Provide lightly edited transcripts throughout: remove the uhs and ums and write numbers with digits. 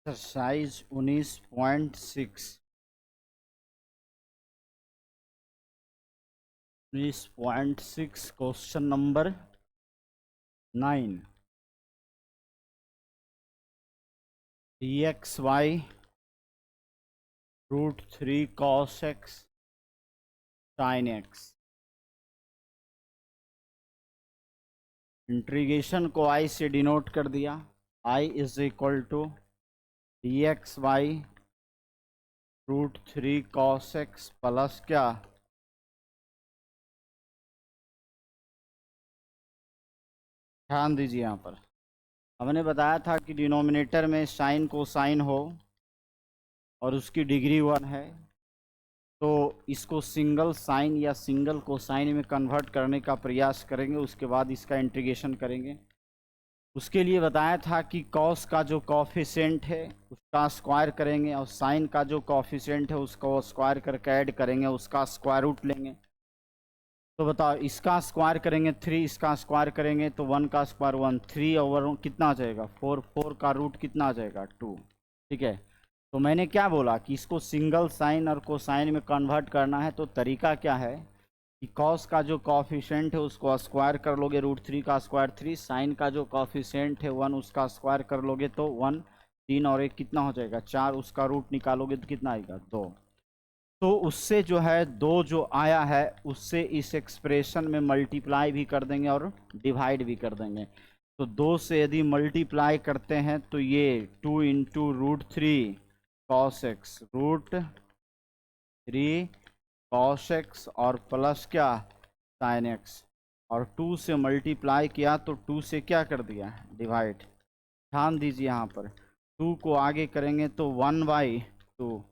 Exercise 19.6 question number 9 dxy √3 cos x sin x। Integration को i से denote कर दिया। i is equal to dxy √3 cos x plus क्या, ध्यान दीजिए यहाँ पर हमने बताया था कि डिनोमिनेटर में साइन कोसाइन हो और उसकी डिग्री 1 है, तो इसको सिंगल साइन या सिंगल कोसाइन में कन्वर्ट करने का प्रयास करेंगे, उसके बाद इसका इंटीग्रेशन करेंगे। उसके लिए बताया था कि कॉस का जो कॉफिशेंट है उसका स्क्वायर करेंगे और साइन का जो कॉफिशेंट है उसको स्क्वायर करके ऐड करेंगे, उसका स्क्वायर रूट लेंगे। तो बताओ, इसका स्क्वायर करेंगे 3, इसका स्क्वायर करेंगे तो 1 का स्क्वायर 1, 3 ओवर कितना आ जाएगा 4, 4 का रूट कितना आ जाएगा 2। ठीक है, तो मैंने क्या बोला कि इसको सिंगल साइन और कोसाइन में कन्वर्ट करना है। तो तरीका क्या है कि कॉस का जो कॉफिशेंट है उसको स्क्वायर कर लोगे, √3 का स्क्वायर 3, साइन का जो कॉफिशेंट है 1 उसका स्क्वायर कर लोगे तो 1, 3 और 1 कितना हो जाएगा 4, उसका रूट निकालोगे तो कितना आएगा 2। तो उससे जो है 2 जो आया है उससे इस एक्सप्रेशन में मल्टीप्लाई भी कर देंगे और डिवाइड भी कर देंगे। तो 2 से यदि मल्टीप्लाई करते हैं तो ये 2 into √3 cos x √3 cos x और प्लस क्या sin x, और 2 से मल्टीप्लाई किया तो 2 से क्या कर दिया डिवाइड। ध्यान दीजिए यहाँ पर 2 को आगे करेंगे तो 1/2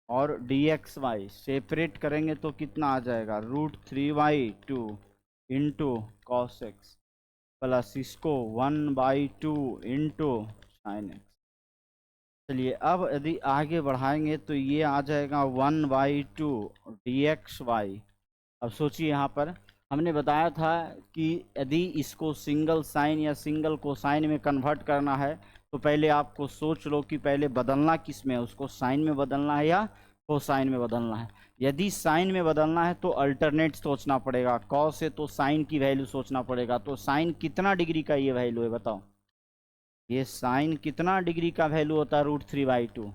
और dxy सेपरेट करेंगे तो कितना आ जाएगा √3/2 इंटू कॉस एक्स प्लस इसको 1/2 इंटू साइन एक्स। चलिए अब यदि आगे बढ़ाएंगे तो ये आ जाएगा 1/2 dxy। अब सोचिए यहाँ पर हमने बताया था कि यदि इसको सिंगल साइन या सिंगल कोसाइन में कन्वर्ट करना है तो पहले आपको सोच लो कि पहले बदलना किस में है, उसको साइन में बदलना है या कोसाइन में बदलना है। यदि साइन में बदलना है तो अल्टरनेट सोचना पड़ेगा, कॉस है तो साइन की वैल्यू सोचना पड़ेगा। तो साइन कितना डिग्री का ये वैल्यू है बताओ, ये साइन कितना डिग्री का वैल्यू होता है √3/2,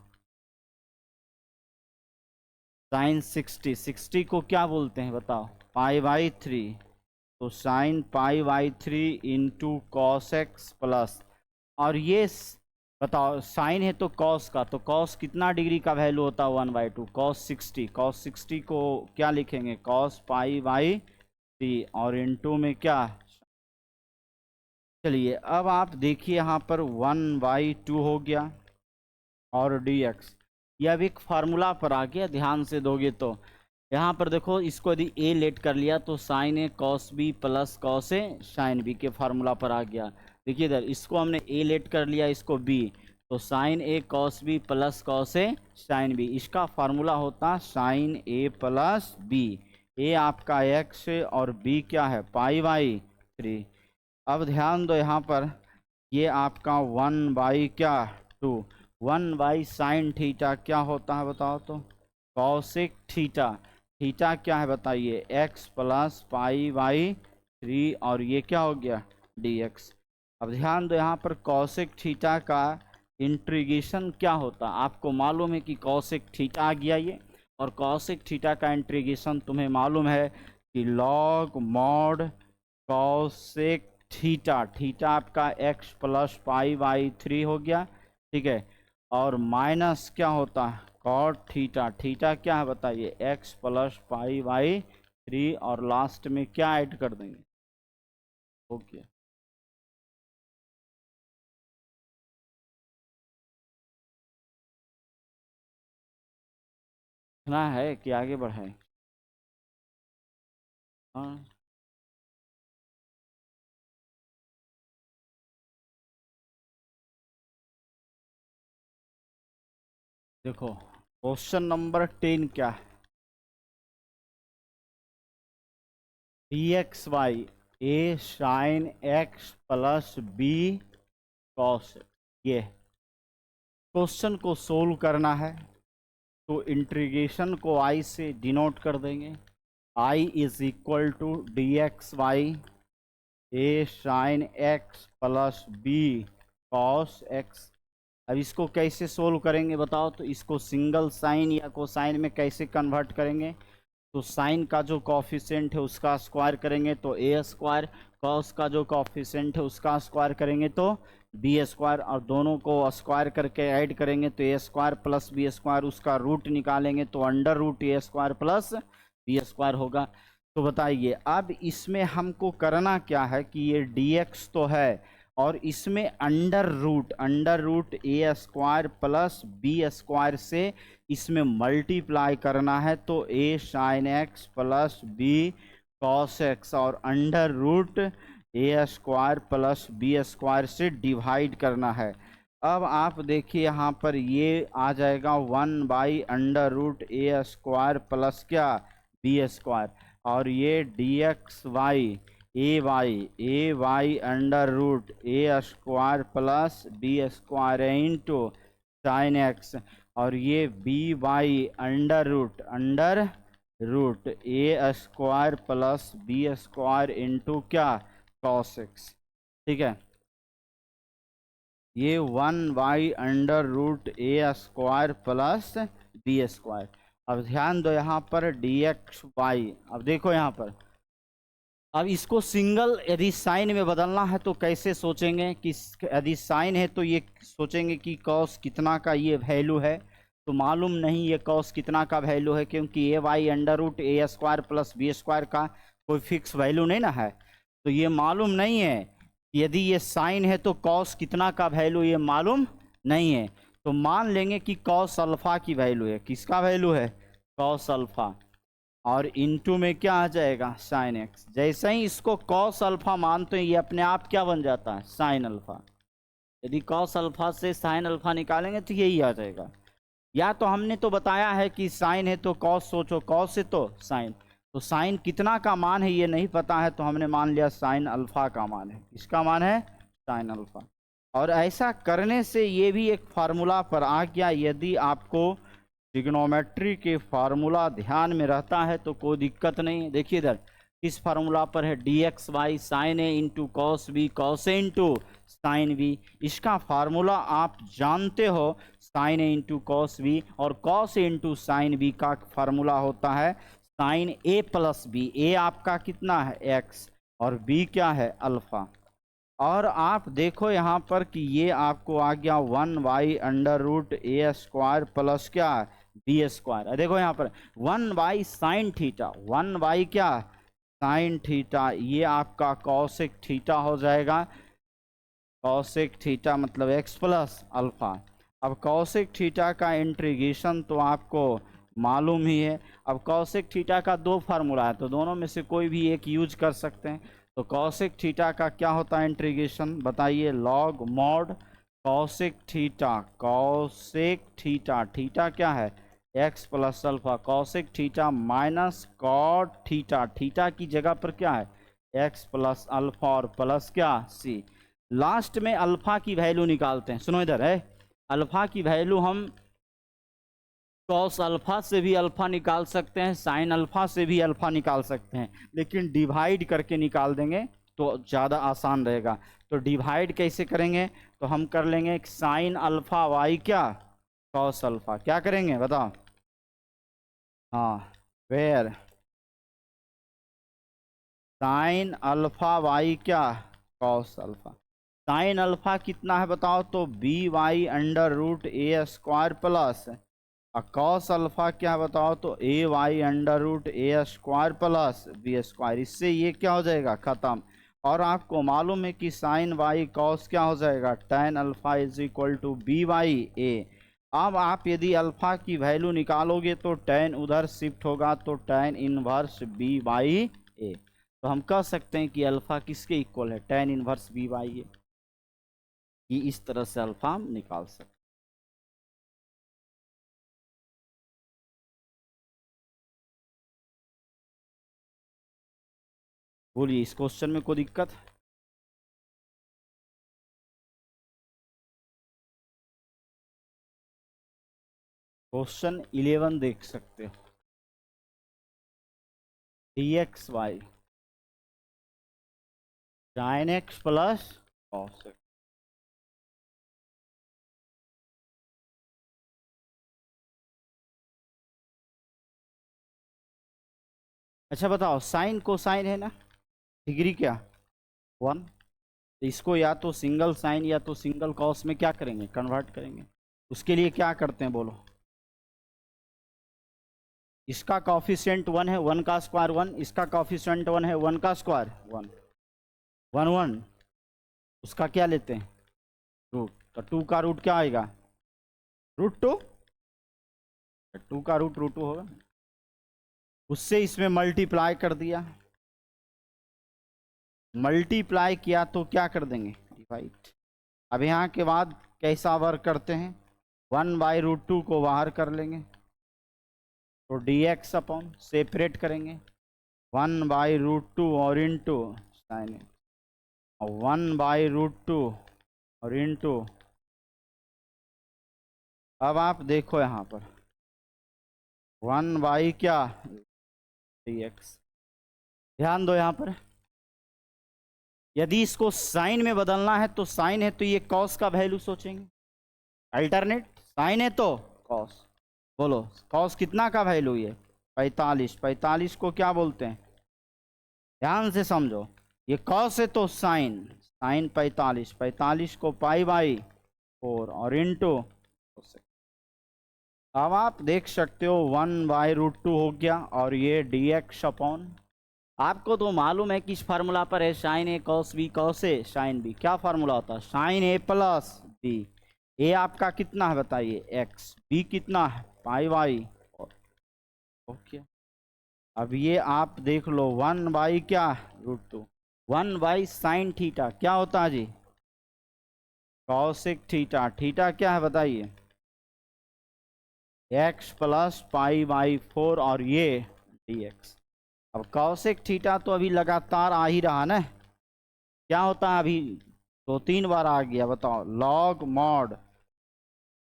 साइन 60 को क्या बोलते हैं बताओ π/3, तो sine π/3 into cos x plus, और ये बताओ साइन है तो कॉस का, तो कॉस कितना डिग्री का वैल्यू होता है 1/2, cos 60 को क्या लिखेंगे cos π/3 और इंटू में क्या। चलिए अब आप देखिए यहाँ पर 1/2 हो गया और dx, यह अब एक फार्मूला पर आ गया, ध्यान से दोगे तो यहाँ पर देखो इसको यदि a लेट कर लिया तो sign A cos B plus cos A sine B के फार्मूला पर आ गया। देखिए इधर इसको हमने a लेट कर लिया, इसको b, तो sign A cos B plus cos A sine B, इसका फार्मूला होता साइन ए प्लस बी। ए आपका x है और b क्या है π/3। अब ध्यान दो यहाँ पर ये आपका 1/2 1/sin थीटा क्या होता है बताओ तो कॉसेक थीटा, थीटा क्या है बताइए x प्लस π/3 और ये क्या हो गया dx। अब ध्यान दो यहाँ पर कॉसेक थीटा का इंटीग्रेशन क्या होता, आपको मालूम है कि कॉसेक थीटा आ गया ये, और कॉसेक थीटा का इंटीग्रेशन तुम्हें मालूम है कि log mod cosec theta, theta आपका x प्लस π/3 हो गया। ठीक है, और माइनस क्या होता है कॉट थीटा, थीटा क्या है बताइए x प्लस π/3 और लास्ट में क्या ऐड कर देंगे ओके। इतना है कि आगे बढ़ाए। हाँ देखो क्वेश्चन नंबर 10 क्या है, dxy a sin x plus b cos, ये क्वेश्चन को सोल्व करना है तो इंटीग्रेशन को आई से डिनोट कर देंगे। I is equal to d x by a sine x plus b cos x. अब इसको कैसे सोल्व करेंगे बताओ? तो इसको सिंगल साइन या कोसाइन में कैसे कन्वर्ट करेंगे? तो साइन का जो कॉफिशेंट है उसका स्क्वायर करेंगे तो ए स्क्वायर, कॉस का जो कॉफिशेंट है उसका स्क्वायर करेंगे तो बी स्क्वायर, और दोनों को स्क्वायर करके ऐड करेंगे तो ए स्क्वायर प्लस बी स्क्वायर, उसका रूट निकालेंगे तो अंडर रूट ए स्क्वायर प्लस बी स्क्वायर होगा। तो बताइए अब इसमें हमको करना क्या है कि ये dx तो है और इसमें अंडर रूट ए स्क्वायर प्लस बी स्क्वायर से इसमें मल्टीप्लाई करना है तो a sine x plus b cos x, और अंडर रूट ए स्क्वायर प्लस बी स्क्वायर से डिवाइड करना है। अब आप देखिए यहाँ पर ये आ जाएगा 1 by under root A square plus क्या बी स्क्वायर, और ये d x by a by under root A square plus b square into sine x, और ये b by under root A square plus b square into क्या cos x. ठीक है, ये 1 by under root A square plus b square. अब ध्यान दो यहाँ पर डी एक्स वाई, अब देखो यहाँ पर अब इसको सिंगल यदि साइन में बदलना है तो कैसे सोचेंगे कि यदि साइन है तो ये सोचेंगे कि कॉस कितना का ये वैल्यू है, तो मालूम नहीं ये कॉस कितना का वैल्यू है क्योंकि ए by under root A square plus b square का कोई फिक्स वैल्यू नहीं ना है, तो ये मालूम नहीं है। यदि ये साइन है तो कॉस कितना का वैल्यू ये मालूम नहीं है, तो मान लेंगे कि कॉस अल्फा की वैल्यू है। किसका वैल्यू है? कॉस अल्फा, और इनटू में क्या आ जाएगा साइन एक्स। जैसे ही इसको कॉस अल्फा मानते हैं ये अपने आप क्या बन जाता है साइन अल्फा। यदि कॉस अल्फा से साइन अल्फा निकालेंगे तो यही आ जाएगा। या तो हमने तो बताया है कि साइन है तो कॉस सोचो, कॉस है तो साइन, तो साइन कितना का मान है ये नहीं पता है तो हमने मान लिया साइन अल्फा का मान है। किसका मान है? Sine alpha. और ऐसा करने से ये भी एक फार्मूला पर आ गया। यदि आपको ट्रिग्नोमेट्री के फार्मूला ध्यान में रहता है तो कोई दिक्कत नहीं है। देखिए इधर किस फार्मूला पर है, D x Y sign A into cos B cos A into sine B. इसका फार्मूला आप जानते हो, साइन ए इंटू कॉस बी, और cos A into sine B का फार्मूला होता है साइन ए प्लस बी। ए आपका कितना है? एक्स, और बी क्या है? अल्फा। और आप देखो यहाँ पर कि ये आपको आ गया 1 by under root A square plus क्या बी स्क्वायर। देखो यहाँ पर 1 बाई साइन थीटा, 1 बाई क्या साइन थीटा, ये आपका कॉसेक थीटा हो जाएगा। कॉसेक थीटा मतलब एक्स प्लस अल्फा। अब कॉसेक थीटा का इंटीग्रेशन तो आपको मालूम ही है। अब कॉसेक थीटा का दो फार्मूला है तो दोनों में से कोई भी एक यूज कर सकते हैं। तो कॉसेक थीटा का क्या होता है इंटीग्रेशन बताइए? Log mod cosec theta, cosec theta, theta क्या है? X plus alpha, cosec theta minus cot theta, theta की जगह पर क्या है? एक्स प्लस अल्फा और प्लस क्या सी। लास्ट में अल्फा की वैल्यू निकालते हैं। सुनो इधर है, अल्फा की वैल्यू हम कॉस अल्फा से भी अल्फा निकाल सकते हैं, साइन अल्फा से भी अल्फा निकाल सकते हैं, लेकिन डिवाइड करके निकाल देंगे तो ज़्यादा आसान रहेगा। तो डिवाइड कैसे करेंगे? तो हम कर लेंगे साइन अल्फा वाई क्या कॉस अल्फा। क्या करेंगे बताओ? हाँ, वेयर साइन अल्फा वाई क्या कॉस अल्फा। साइन अल्फा कितना है बताओ? तो B by under root A square plus, और कॉस अल्फा क्या है बताओ? तो ए by under root A square plus b square. इससे ये क्या हो जाएगा खत्म। और आपको मालूम है कि साइन वाई कॉस क्या हो जाएगा? tan alpha is equal to b by a. अब आप यदि अल्फा की वैल्यू निकालोगे तो tan उधर शिफ्ट होगा तो tan इनवर्स बी वाई ए। तो हम कह सकते हैं कि अल्फा किसके इक्वल है? tan इनवर्स बी वाई ए। कि इस तरह से अल्फा हम निकाल सकते। बोलिए इस क्वेश्चन में कोई दिक्कत? क्वेश्चन 11 देख सकते हो। dxy sin x plus cos x। अच्छा बताओ, साइन कोसाइन है ना, डिग्री क्या 1। तो इसको या तो सिंगल साइन या तो सिंगल कॉस में क्या करेंगे, कन्वर्ट करेंगे। उसके लिए क्या करते हैं बोलो। इसका कॉफिशिएंट 1 है, 1 का स्क्वायर 1, इसका कॉफिशिएंट 1 है, 1 का स्क्वायर 1, 1 1। उसका क्या लेते हैं, रूट। तो 2 का रूट क्या आएगा, √2। 2 का रूट √2 होगा। उससे इसमें मल्टीप्लाई कर दिया, मल्टीप्लाई किया तो क्या कर देंगे, डिवाइड। अब यहाँ के बाद कैसा वर्क करते हैं, 1/√2 को बाहर कर लेंगे तो dx अपॉन सेपरेट करेंगे 1/√2 और इंटू साइन एक्स, 1/√2 और इंटू। अब आप देखो यहाँ पर 1 क्या dx। ध्यान दो यहाँ पर, यदि इसको साइन में बदलना है तो साइन है तो ये कॉस का वैल्यू सोचेंगे, अल्टरनेट साइन है तो कॉस। बोलो कॉस कितना का वैल्यू ये 45। 45 को क्या बोलते हैं, ध्यान से समझो, ये कॉस है तो साइन, साइन 45, 45 को π/4 और इंटू। अब आप देख सकते हो 1/√2 हो गया और ये dx अपॉन। आपको तो मालूम है कि इस फार्मूला पर है sign A cos B cos A sine B. क्या फार्मूला होता है, साइन ए प्लस बी। ए आपका कितना है बताइए x, बी कितना है π/4। ओके, अब ये आप देख लो 1 क्या √2, 1/sin थीटा क्या होता है जी, कॉसेक थीटा। थीटा क्या है बताइए, x प्लस π/4 और ये dx। अब कॉसेक थीटा तो अभी लगातार आ ही रहा ना, क्या होता है अभी 2-3 बार आ गया। बताओ log mod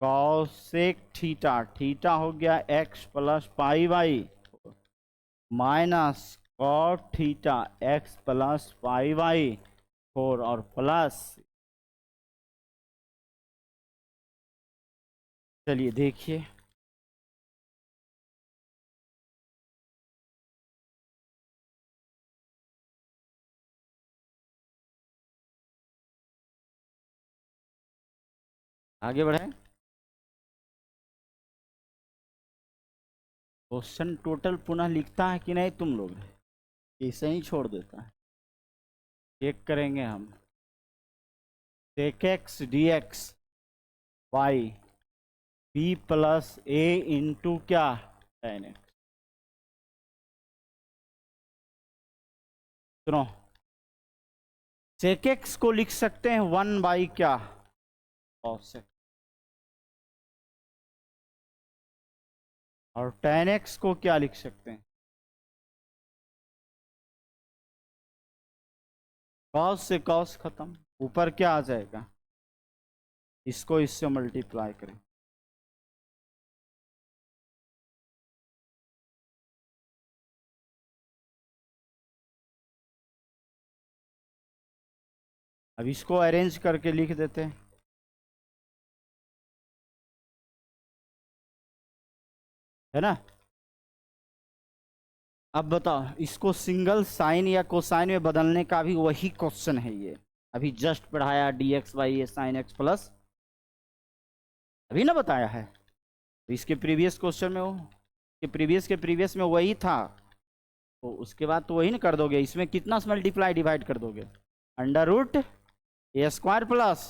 cosec theta, theta हो गया x plus π/4 minus cot theta x plus π/4 और प्लस। चलिए देखिए, आगे बढ़े। क्वेश्चन टोटल पुनः लिखता है कि नहीं तुम लोग, ऐसे ही छोड़ देता है। चेक करेंगे हम, sec x dx y b plus a into क्या tan x। सुनो, sec x को लिख सकते हैं 1 क्या cos x, और tan x को क्या लिख सकते हैं, cos से cos खत्म, ऊपर क्या आ जाएगा, इसको इससे मल्टीप्लाई करें। अब इसको अरेंज करके लिख देते हैं, है ना। अब बताओ, इसको सिंगल साइन या कोसाइन में बदलने का भी वही क्वेश्चन है ये, अभी जस्ट पढ़ाया dx/y ये साइन एक्स प्लस, अभी ना बताया है। तो इसके प्रीवियस क्वेश्चन में वो के प्रीवियस में वही था, तो उसके बाद तो वही ना कर दोगे। इसमें कितना मल्टीप्लाई डिवाइड कर दोगे, √a² प्लस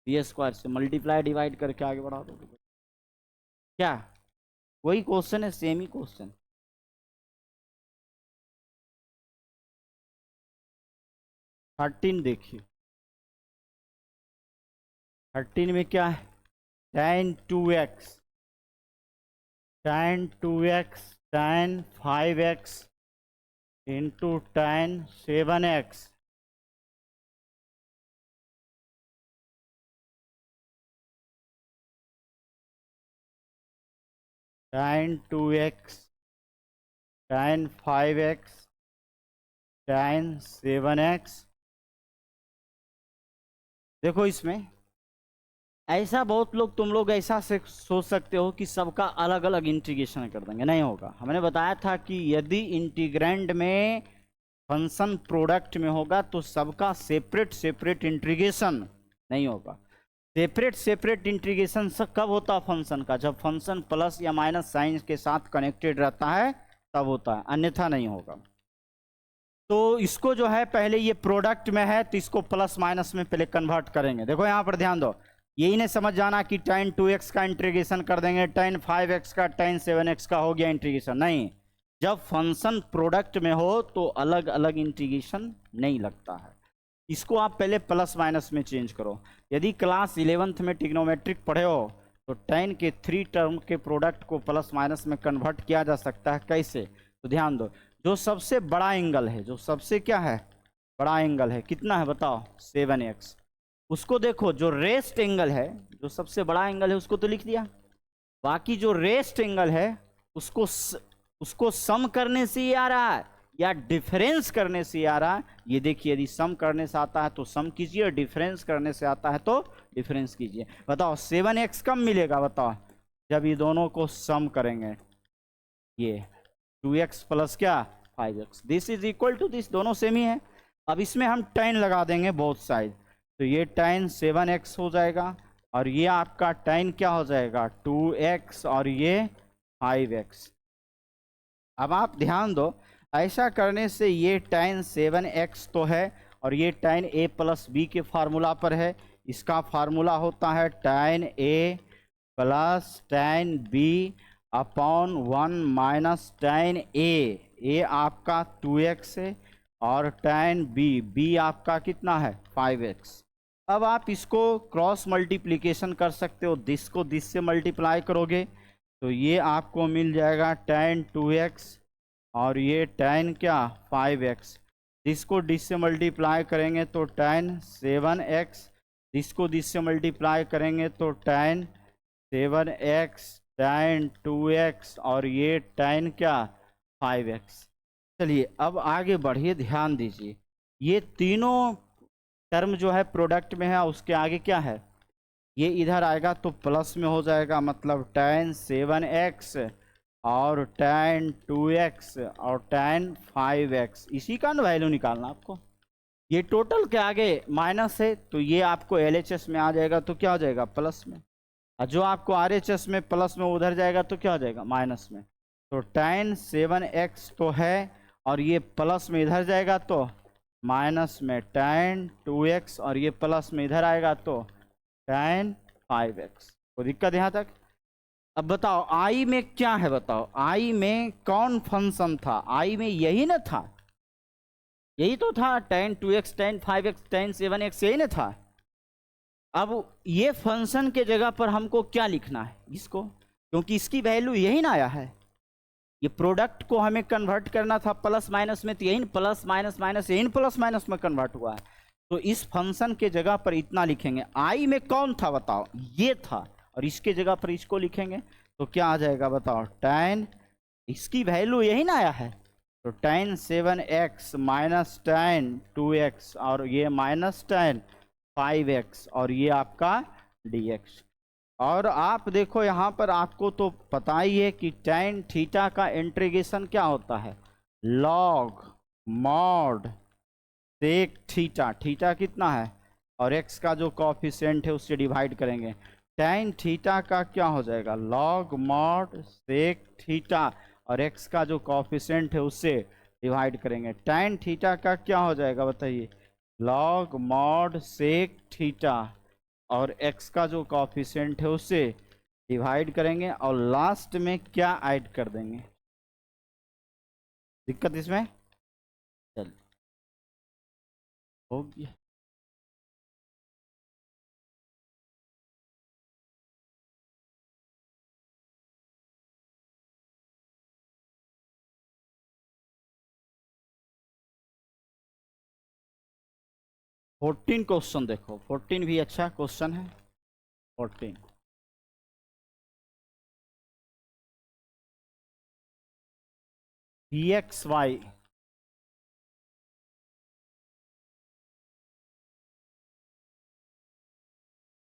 b² से मल्टीप्लाई डिवाइड करके आगे बढ़ा दोगे। क्या वही क्वेश्चन है, सेम ही क्वेश्चन। थर्टीन देखिए, 13 में क्या है, tan 2x tan 5x into tan 7x। tan 2x, tan 5x, tan 7x। देखो इसमें ऐसा बहुत लोग, तुम लोग ऐसा से सोच सकते हो कि सबका अलग अलग इंटीग्रेशन कर देंगे, नहीं होगा। हमने बताया था कि यदि इंटीग्रैंड में फंक्शन प्रोडक्ट में होगा तो सबका सेपरेट सेपरेट इंटीग्रेशन नहीं होगा। सेपरेट सेपरेट इंटीग्रेशन कब होता है फंक्शन का? जब फंक्शन प्लस या माइनस साइन के साथ कनेक्टेड रहता है तब होता है, अन्यथा नहीं होगा। तो इसको जो है पहले, ये प्रोडक्ट में है तो इसको प्लस माइनस में पहले कन्वर्ट करेंगे। देखो यहाँ पर ध्यान दो, यही नहीं समझ जाना कि tan 2x का इंटीग्रेशन कर देंगे, tan 5x का, tan 7x का हो गया इंटीग्रेशन। नहीं, जब फंक्शन प्रोडक्ट में हो तो अलग अलग इंटीग्रेशन नहीं लगता है। इसको आप पहले प्लस माइनस में चेंज करो। यदि क्लास 11th में ट्रिग्नोमेट्रिक पढ़े हो तो tan के 3 टर्म के प्रोडक्ट को प्लस माइनस में कन्वर्ट किया जा सकता है। कैसे? तो ध्यान दो, जो सबसे बड़ा एंगल है, जो सबसे क्या है बड़ा एंगल है, कितना है बताओ? 7x। उसको देखो, जो रेस्ट एंगल है, जो सबसे बड़ा एंगल है उसको तो लिख दिया, बाकी जो रेस्ट एंगल है उसको सम करने से ही आ रहा है या डिफरेंस करने से आ रहा है? ये देखिए, यदि सम करने से आता है तो सम कीजिए, और डिफरेंस करने से आता है तो डिफरेंस कीजिए। बताओ 7x कब मिलेगा? बताओ, जब ये दोनों को सम करेंगे। ये 2x प्लस क्या 5x, this is equal to this, दोनों सेम ही है। अब इसमें हम tan लगा देंगे बोथ साइड, तो ये tan 7x हो जाएगा, और ये आपका tan क्या हो जाएगा 2x, और ये 5x। अब आप ध्यान दो, ऐसा करने से ये tan 7x तो है, और ये tan a प्लस बी के फार्मूला पर है। इसका फार्मूला होता है tan a plus tan b upon 1 minus tan a आपका 2x है, और tan b आपका कितना है 5x। अब आप इसको क्रॉस मल्टीप्लिकेशन कर सकते हो, दिस को दिस से मल्टीप्लाई करोगे तो ये आपको मिल जाएगा tan 2x, और ये tan क्या 5x। इसको डिस से मल्टीप्लाई करेंगे तो tan 7x, इसको डिस से मल्टीप्लाई करेंगे तो tan 7x, tan 2x, और ये tan क्या 5x। चलिए अब आगे बढ़िए, ध्यान दीजिए, ये तीनों टर्म जो है प्रोडक्ट में है, उसके आगे क्या है, ये इधर आएगा तो प्लस में हो जाएगा, मतलब tan 7x और tan 2x और tan 5x, इसी का वैल्यू निकालना आपको। ये टोटल के आगे माइनस है तो ये आपको LHS में आ जाएगा तो क्या हो जाएगा प्लस में, और जो आपको RHS में प्लस में उधर जाएगा तो क्या हो जाएगा माइनस में। तो tan 7x तो है, और ये प्लस में इधर जाएगा तो माइनस में tan 2x, और ये प्लस में इधर आएगा तो tan 5x। कोई दिक्कत यहाँ तक? अब बताओ आई में क्या है, बताओ आई में कौन फंक्शन था? आई में यही ना था, यही तो था tan 2x, tan 5x, tan 7x, यही ना था। अब ये फंक्शन के जगह पर हमको क्या लिखना है इसको, क्योंकि इसकी वैल्यू यही ना आया है। ये प्रोडक्ट को हमें कन्वर्ट करना था प्लस माइनस में, तो यही प्लस माइनस माइनस, यही प्लस माइनस में कन्वर्ट हुआ है। तो इस फंक्शन के जगह पर इतना लिखेंगे। आई में कौन था बताओ? ये था, और इसके जगह पर इसको लिखेंगे तो क्या आ जाएगा बताओ tan, इसकी वैल्यू यही ना आया है, तो tan 7x minus tan 2x, और ये माइनस tan 5x, और ये आपका dx। और आप देखो यहाँ पर, आपको तो पता ही है कि tan थीटा का इंटीग्रेशन क्या होता है, log mod sec theta. Theta कितना है, और x का जो कॉफिशिएंट है उससे डिवाइड करेंगे। tan थीटा का क्या हो जाएगा log mod sec थीटा, और x का जो कॉफिशिएंट है उससे डिवाइड करेंगे। tan थीटा का क्या हो जाएगा बताइए, log mod sec थीटा, और x का जो कॉफिशिएंट है उससे डिवाइड करेंगे, और लास्ट में क्या ऐड कर देंगे। दिक्कत इसमें? चल हो गया। फोर्टीन क्वेश्चन देखो, 14 भी अच्छा क्वेश्चन है। 14 d x y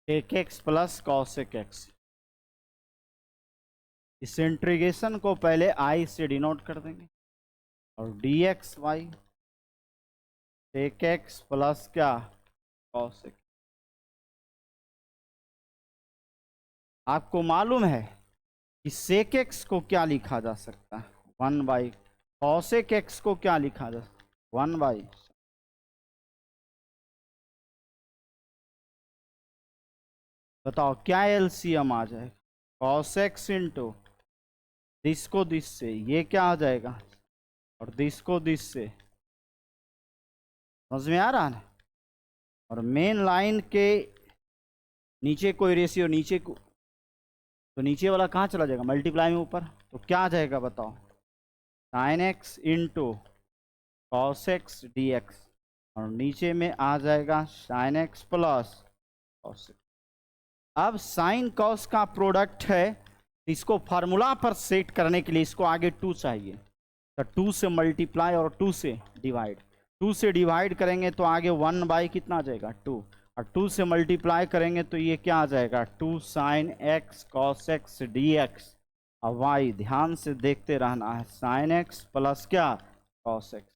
tech x plus cosec x. इस इंटीग्रेशन को पहले आई से डिनोट कर देंगे और d x y tech x plus क्या कॉसेक। आपको मालूम है कि सेक एक्स को क्या लिखा जा सकता है, 1 बाई कॉसेक एक्स को क्या लिखा जा सकता है, 1 बाई। बताओ क्या एलसीएम आ जाएगा, कॉस एक्स इंटू दिस को दिस से, ये क्या आ जाएगा, और दिस को दिस से। समझ में आ रहा है ना। और मेन लाइन के नीचे कोई रेशियो नीचे को, तो नीचे वाला कहाँ चला जाएगा, मल्टीप्लाई में ऊपर, तो क्या आ जाएगा बताओ, sine x into cos x D x, और नीचे में आ जाएगा साइन एक्स प्लस कॉस। अब साइन कॉस का प्रोडक्ट है, इसको फार्मूला पर सेट करने के लिए इसको आगे 2 चाहिए, तो 2 से मल्टीप्लाई और 2 से डिवाइड, 2 से डिवाइड करेंगे तो आगे 1 बाई कितना आ जाएगा 2, और 2 से मल्टीप्लाई करेंगे तो ये क्या आ जाएगा 2 sine x cos x D x. और वाई ध्यान से देखते रहना है, साइन एक्स प्लस क्या कॉस एक्स।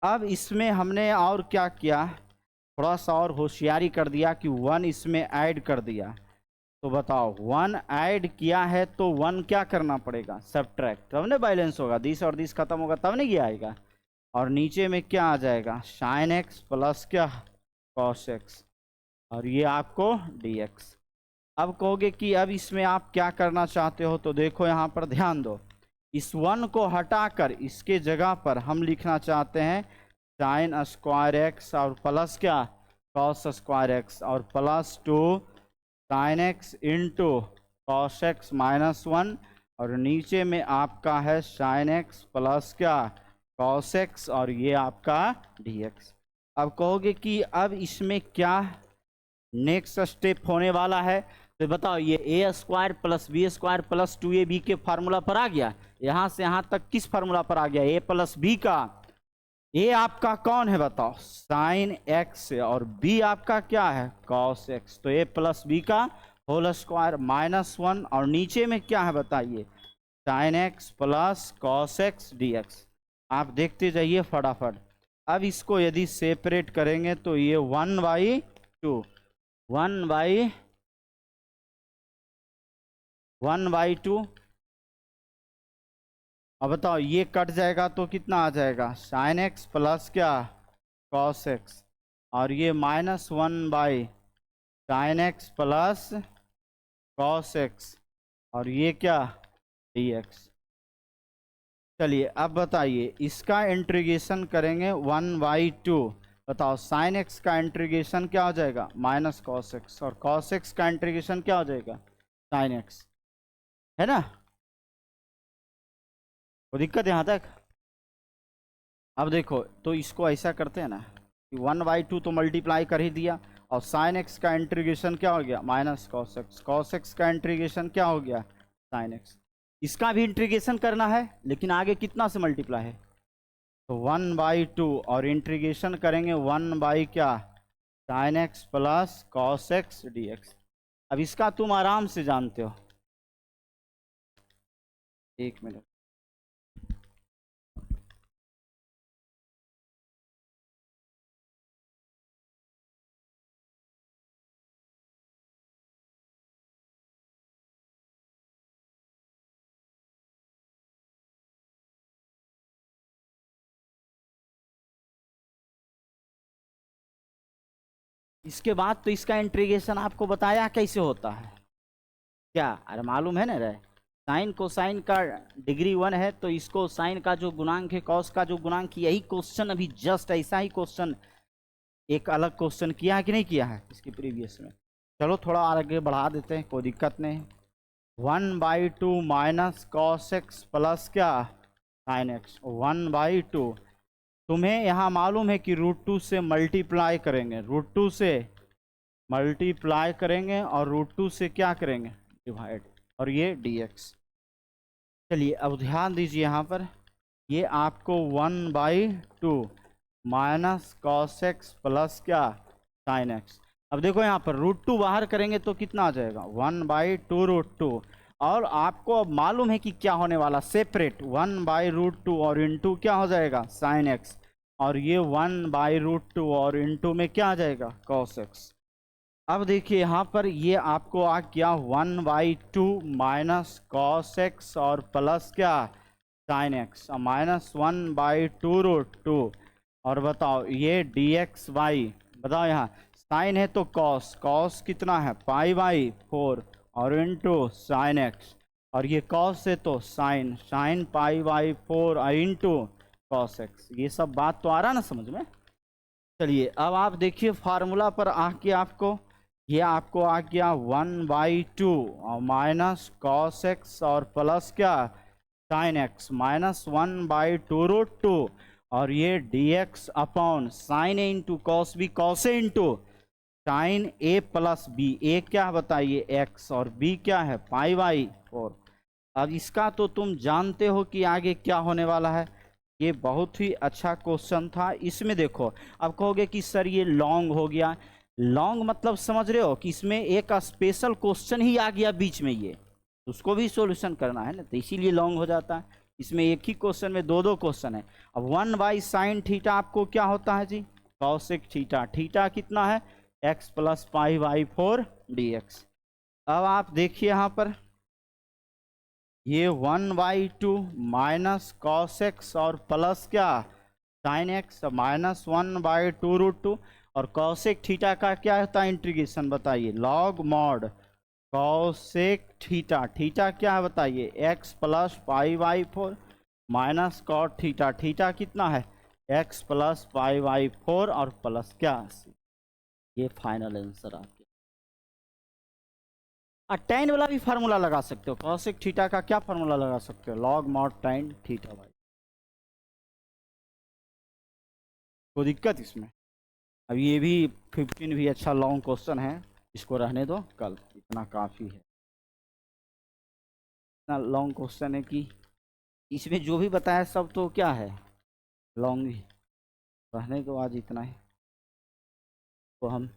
अब इसमें हमने और क्या किया, थोड़ा सा और होशियारी कर दिया कि 1 इसमें ऐड कर दिया। तो बताओ 1 ऐड किया है तो 1 क्या करना पड़ेगा, सब्ट्रैक्ट, तब ना बैलेंस होगा, दिस और दिस खत्म होगा तब नहीं ये आएगा। और नीचे में क्या आ जाएगा साइन एक्स प्लस क्या कॉस एक्स, और ये आपको डी एक्स। अब कहोगे कि अब इसमें आप क्या करना चाहते हो, तो देखो यहाँ पर ध्यान दो, इस 1 को हटाकर इसके जगह पर हम लिखना चाहते हैं साइन स्क्वायर एक्स और प्लस क्या कॉस स्क्वायर एक्स, और plus 2 sine x into cos x minus 1, और नीचे में आपका है साइन एक्स प्लस क्या कॉस एक्स, और ये आपका डी एक्स। अब कहोगे कि अब इसमें क्या नेक्स्ट स्टेप होने वाला है, तो बताओ ये a square plus b square plus 2ab के फार्मूला पर आ गया, यहां से यहां तक किस फार्मूला पर आ गया, ए प्लस बी का। ए आपका कौन है बताओ, साइन एक्स, और बी आपका क्या है कॉस एक्स, तो ए प्लस बी का होल स्क्वायर माइनस 1, और नीचे में क्या है बताइए sign x plus cos x D x. आप देखते जाइए फटाफट। अब इसको यदि सेपरेट करेंगे तो ये 1/2 1/2, अब बताओ ये कट जाएगा तो कितना आ जाएगा साइन एक्स प्लस क्या कॉस एक्स, और ये -1 sign x plus cos x, और ये क्या डी एक्स। चलिए अब बताइए इसका इंटीग्रेशन करेंगे 1/2, बताओ साइन एक्स का इंटीग्रेशन क्या हो जाएगा माइनस कॉस एक्स, और कॉस एक्स का इंटीग्रेशन क्या हो जाएगा साइन एक्स, है ना, कोई दिक्कत यहाँ तक। अब देखो तो इसको ऐसा करते हैं ना कि 1/2 तो मल्टीप्लाई कर ही दिया, और साइन एक्स का इंटीग्रेशन क्या हो गया minus cos x, cos x का इंटीग्रेशन क्या हो गया साइन एक्स। इसका भी इंटीग्रेशन करना है लेकिन आगे कितना से मल्टीप्लाई है, तो 1/2, और इंटीग्रेशन करेंगे 1 बाई क्या sign x plus cos x D x. अब इसका तुम आराम से जानते हो, 1 मिनट। इसके बाद तो इसका इंटीग्रेशन आपको बताया कैसे होता है, क्या अरे मालूम है ना रे, साइन कोसाइन का डिग्री 1 है, तो इसको साइन का जो गुणांक है कॉस का जो गुणांक, यही क्वेश्चन अभी जस्ट ऐसा ही क्वेश्चन एक अलग क्वेश्चन किया है कि नहीं किया है इसके प्रीवियस में। चलो थोड़ा आगे बढ़ा देते हैं, कोई दिक्कत नहीं। 1/2 माइनस कॉस एक्स प्लस क्या साइन एक्स, 1/2। तुम्हें यहाँ मालूम है कि √2 से मल्टीप्लाई करेंगे, √2 से मल्टीप्लाई करेंगे और √2 से क्या करेंगे डिवाइड, और ये dx। चलिए अब ध्यान दीजिए यहाँ पर, ये आपको 1/2 माइनस कॉस एक्स प्लस क्या साइन एक्स। अब देखो यहाँ पर √2 बाहर करेंगे तो कितना आ जाएगा 1/2 √2। और आपको अब मालूम है कि क्या होने वाला, सेपरेट 1/√2 और इंटू क्या हो जाएगा साइन एक्स, और ये 1/√2 और इंटू में क्या आ जाएगा कॉस एक्स। अब देखिए यहाँ पर ये आपको आ गया 1/2 माइनस कॉस एक्स और प्लस क्या साइन एक्स, माइनस 1/2 √2। और बताओ ये dx/, बताओ यहाँ साइन है तो कॉस, कॉस कितना है π/4 और इंटू साइन एक्स, और ये कॉस है तो sine, sine π/4 into cos x. ये सब बात तो आ रहा ना समझ में। चलिए अब आप देखिए फार्मूला पर आके आपको ये आपको आ गया 1/2 और माइनस कॉस एक्स और प्लस क्या साइन एक्स, माइनस 1/2 √2, और ये dx upon sine A into cos B, cos A into sine A plus B. ए क्या बताइए x और b क्या है π/4। अब इसका तो तुम जानते हो कि आगे क्या होने वाला है। ये बहुत ही अच्छा क्वेश्चन था। इसमें देखो अब कहोगे कि सर ये लॉन्ग हो गया, लॉन्ग मतलब समझ रहे हो कि इसमें एक स्पेशल क्वेश्चन ही आ गया बीच में, ये उसको भी सॉल्यूशन करना है ना, तो इसीलिए लॉन्ग हो जाता है। इसमें एक ही क्वेश्चन में दो क्वेश्चन है। अब 1/sin थीटा आपको क्या होता है जी कॉसेक थीटा, थीटा कितना है x प्लस π/4 dx। अब आप देखिए यहाँ पर ये 1/2 माइनस कॉस एक्स और प्लस क्या साइन एक्स, माइनस 1/2 √2, और कॉसेक थीटा का क्या होता है इंटीग्रेशन बताइए log mod cosec theta, theta क्या है बताइए x plus π/4 minus cot theta, theta कितना है x प्लस π/4 और प्लस क्या, ये फाइनल आंसर आपके। tan वाला भी फार्मूला लगा सकते हो, कॉसेक थीटा का क्या फार्मूला लगा सकते हो लॉग मॉड tan थीटा भाई, कोई दिक्कत इसमें। अब ये भी 15 भी अच्छा लॉन्ग क्वेश्चन है, इसको रहने दो, कल इतना काफ़ी है। इतना लॉन्ग क्वेश्चन है कि इसमें जो भी बताया सब तो क्या है लॉन्ग ही, रहने दो आज इतना ही। तो हम